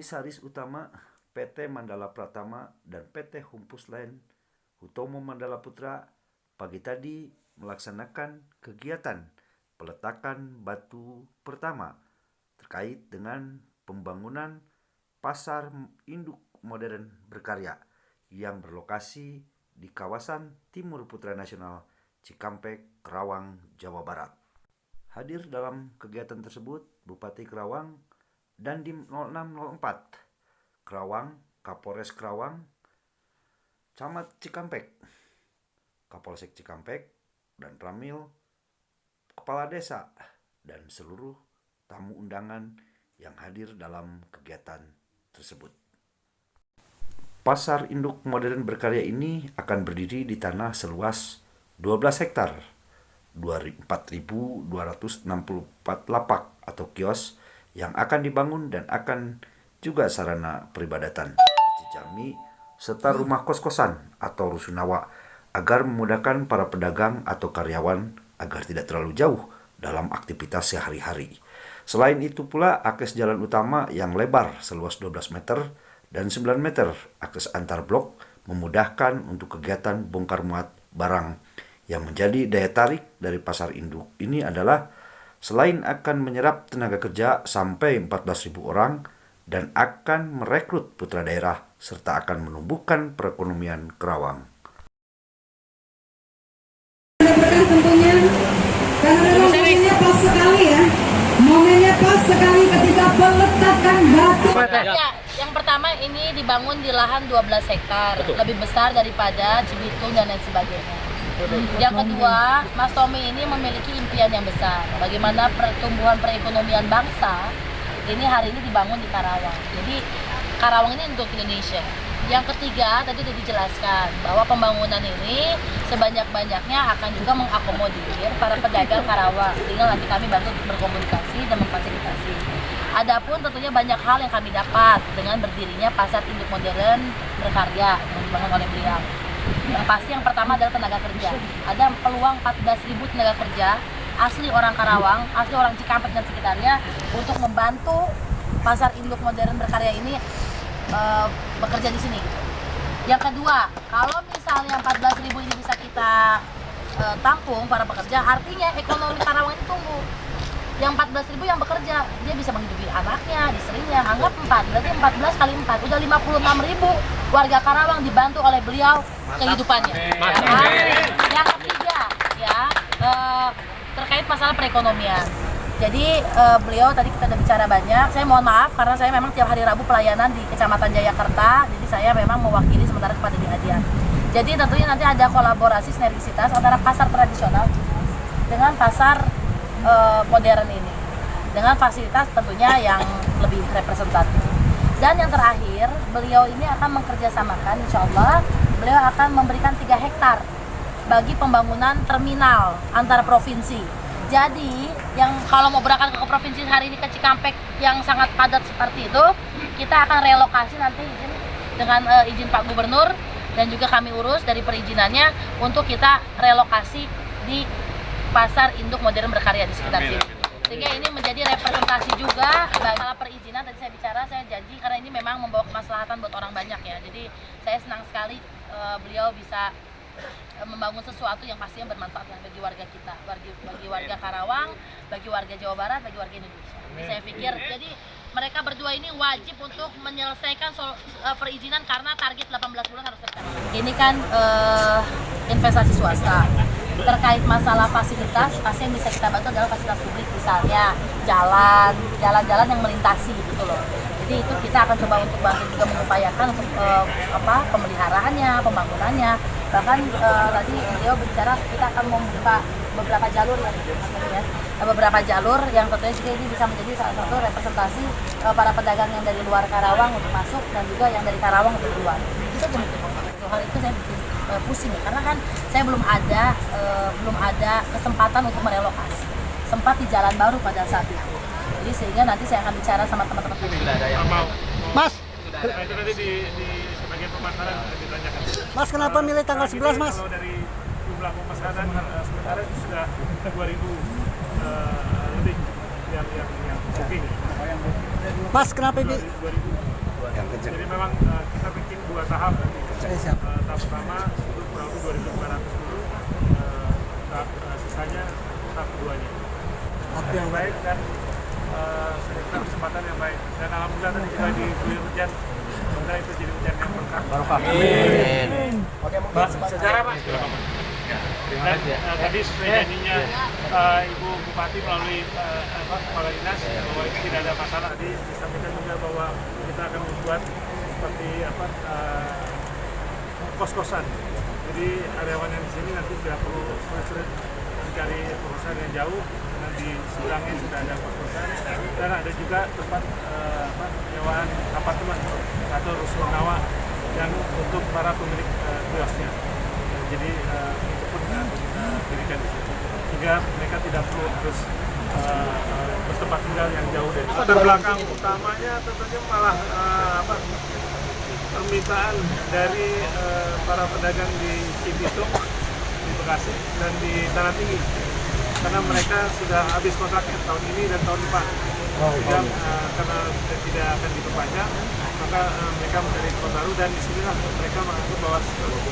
Komisaris Utama PT Mandala Pratama dan PT Humpus Land Hutomo Mandala Putra pagi tadi melaksanakan kegiatan peletakan batu pertama terkait dengan pembangunan pasar induk modern berkarya yang berlokasi di kawasan Timur Putra Nasional Cikampek, Kerawang, Jawa Barat. Hadir dalam kegiatan tersebut Bupati Kerawang dan Dim 0604 Kerawang, Kapolres Kerawang, Camat Cikampek, Kapolsek Cikampek, dan Ramil, Kepala Desa, dan seluruh tamu undangan yang hadir dalam kegiatan tersebut. Pasar induk modern berkarya ini akan berdiri di tanah seluas 12 hektar, 4.264 lapak atau kios yang akan dibangun dan akan juga sarana peribadatan, masjid jami, serta rumah kos-kosan atau rusunawa agar memudahkan para pedagang atau karyawan agar tidak terlalu jauh dalam aktivitas sehari-hari. Selain itu pula akses jalan utama yang lebar seluas 12 meter dan 9 meter akses antar blok memudahkan untuk kegiatan bongkar muat barang. Yang menjadi daya tarik dari pasar induk ini adalah selain akan menyerap tenaga kerja sampai 14.000 orang dan akan merekrut putra daerah serta akan menumbuhkan perekonomian Kerawang. Tentunya karena momennya pas sekali ya, momennya pas sekali ketika peletakan batu. Ya, yang pertama ini dibangun di lahan 12 hektar, lebih besar daripada Cibitung dan lain sebagainya. Yang kedua, Mas Tommy ini memiliki impian yang besar. Bagaimana pertumbuhan perekonomian bangsa ini hari ini dibangun di Karawang. Jadi Karawang ini untuk Indonesia. Yang ketiga, tadi sudah dijelaskan bahwa pembangunan ini sebanyak-banyaknya akan juga mengakomodir para pedagang Karawang. Tinggal nanti kami bantu berkomunikasi dan memfasilitasi. Adapun tentunya banyak hal yang kami dapat dengan berdirinya pasar induk modern berkarya yang dibangun oleh beliau. Yang pasti yang pertama adalah tenaga kerja. Ada peluang 14.000 tenaga kerja asli orang Karawang, asli orang Cikampek dan sekitarnya untuk membantu pasar induk modern berkarya ini bekerja di sini. Yang kedua, kalau misalnya 14.000 ini bisa kita tampung para pekerja, artinya ekonomi Karawang itu tumbuh. Yang 14.000 yang bekerja, dia bisa menghidupi anaknya, istrinya, anggap 4, berarti 14 kali 4, udah 56.000 warga Karawang dibantu oleh beliau kehidupannya. Yang ketiga, ya terkait masalah perekonomian. Jadi beliau tadi kita udah bicara banyak, saya mohon maaf karena saya memang tiap hari Rabu pelayanan di Kecamatan Jayakarta, jadi saya memang mewakili sementara kepada di Adian. Jadi tentunya nanti ada kolaborasi sinergisitas antara pasar tradisional dengan pasar modern ini dengan fasilitas tentunya yang lebih representatif. Dan yang terakhir, beliau ini akan mengkerjasamakan, insya Allah beliau akan memberikan 3 hektar bagi pembangunan terminal antar provinsi. Jadi yang kalau mau berangkat ke provinsi hari ini ke Cikampek yang sangat padat seperti itu, kita akan relokasi nanti dengan izin Pak Gubernur dan juga kami urus dari perizinannya untuk kita relokasi di pasar induk modern berkarya di sekitar sini. Sehingga ini menjadi representasi juga masalah perizinan. Tadi saya bicara, saya janji karena ini memang membawa kemaslahatan buat orang banyak ya. Jadi saya senang sekali beliau bisa membangun sesuatu yang pastinya bermanfaat bagi warga kita, bagi warga Karawang, bagi warga Jawa Barat, bagi warga Indonesia. Jadi saya pikir, jadi mereka berdua ini wajib untuk menyelesaikan perizinan karena target 18 bulan harus tercapai. Ini kan investasi swasta. Terkait masalah fasilitas, pasti yang bisa kita bantu adalah fasilitas publik, misalnya jalan-jalan yang melintasi gitu loh. Jadi itu kita akan coba untuk bantu juga mengupayakan untuk pemeliharaannya, pembangunannya. Bahkan tadi beliau bicara kita akan membuka beberapa jalur beberapa jalur yang tentunya juga ini bisa menjadi salah satu representasi para pedagang yang dari luar Karawang untuk masuk dan juga yang dari Karawang untuk keluar. Itu saja mungkin. Hal itu saya bikin pusing ya, karena kan saya belum ada kesempatan untuk merelokasi. Sempat di Jalan Baru pada saat itu. Jadi sehingga nanti saya akan bicara sama teman-teman. Mas, itu tadi di sebagian pemasaran ditanyakan. Mas kenapa milih tanggal 11 Mas? Kalau dari jumlah pemasaran sementara itu sudah 2.000 lebih yang booking. Mas kenapa ini? 2.000. Jadi memang kita bikin 2 tahap. Tahap pertama itu kurang lebih 2.500 dulu, tahap sisanya tahap keduanya. Yang baik dan sekitar kesempatan yang baik. Dan alhamdulillah tadi juga diguyur hujan. Semoga itu jadi hujan yang berkah. Amin. Sejarah Pak. Dan tadi sesuai janjinya Ibu Bupati melalui Kepala Dinas bahwa ini tidak ada masalah. Tadi disampaikan juga bahwa kita akan membuat seperti kos-kosan. Jadi karyawan yang di sini nanti tidak perlu sulit-sulit mencari perusahaan yang jauh, karena di sebelahnya sudah ada kos-kosan dan ada juga tempat penyewaan apartemen atau rusunawa yang untuk para pemilik kiosnya. Jadi itu pun kita dirikan di sini sehingga mereka tidak perlu harus bertempat tinggal yang jauh dari latar belakang utamanya. Tentunya malah permintaan dari para pedagang di Cibitung, di Bekasi dan di Tanah Tinggi, karena mereka sudah habis kontraknya tahun ini dan tahun depan. Sehingga karena tidak akan diperpanjang, maka mereka mencari tempat baru, dan disinilah mereka menganggap bahwa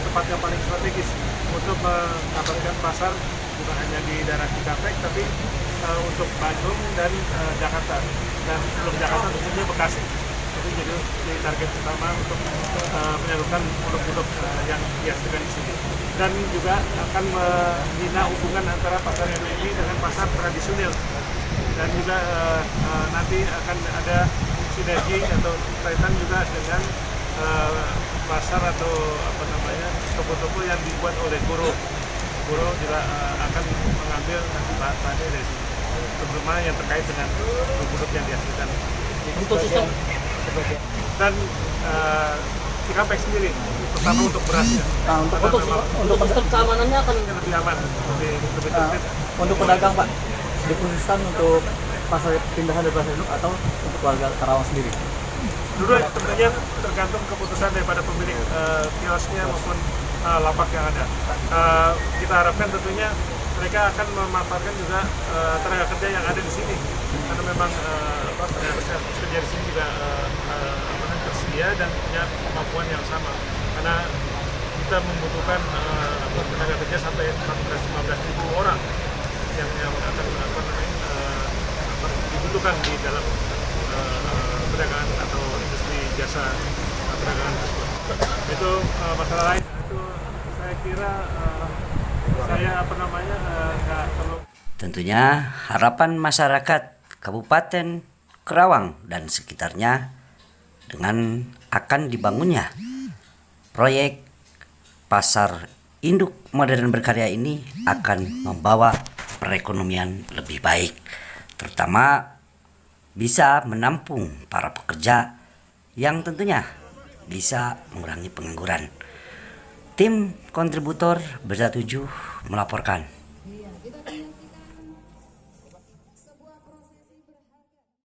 tempat yang paling strategis untuk mendapatkan pasar bukan hanya di daerah Cikampek, tapi untuk Bandung dan Jakarta, dan sebelum Jakarta tentunya Bekasi. Itu jadi target utama untuk menyalurkan produk-produk yang dihasilkan di sini, dan juga akan membina hubungan antara pasar ini dengan pasar tradisional, dan juga nanti akan ada sinergi atau kaitan juga dengan pasar atau toko-toko yang dibuat oleh Goro juga akan mengambil nanti bahan-bahannya dari sini, terutama yang terkait dengan produk yang dihasilkan. Untuk sistem dan Cikampek sendiri, pertama untuk berasnya. Nah, untuk sistem keamanannya akan lebih aman, lebih tertib. untuk pedagang Pak, dikhususkan untuk pasar pindahan dari pasar induk atau untuk warga Karawang sendiri? Dulu tentunya tergantung keputusan daripada pemilik kiosnya maupun lapak yang ada. Kita harapkan tentunya mereka akan memanfaatkan juga tenaga kerja yang ada di sini, karena memang tenaga kerja di sini juga tersedia dan punya kemampuan yang sama, karena kita membutuhkan tenaga kerja sampai 14-15 ribu orang yang akan dibutuhkan di dalam perdagangan atau industri jasa perdagangan tersebut. Itu masalah lain. Itu saya kira nggak perlu. Tentunya harapan masyarakat Kabupaten Karawang dan sekitarnya dengan akan dibangunnya proyek pasar induk modern berkarya ini akan membawa perekonomian lebih baik, terutama bisa menampung para pekerja yang tentunya bisa mengurangi pengangguran. Tim kontributor Berita 7 melaporkan.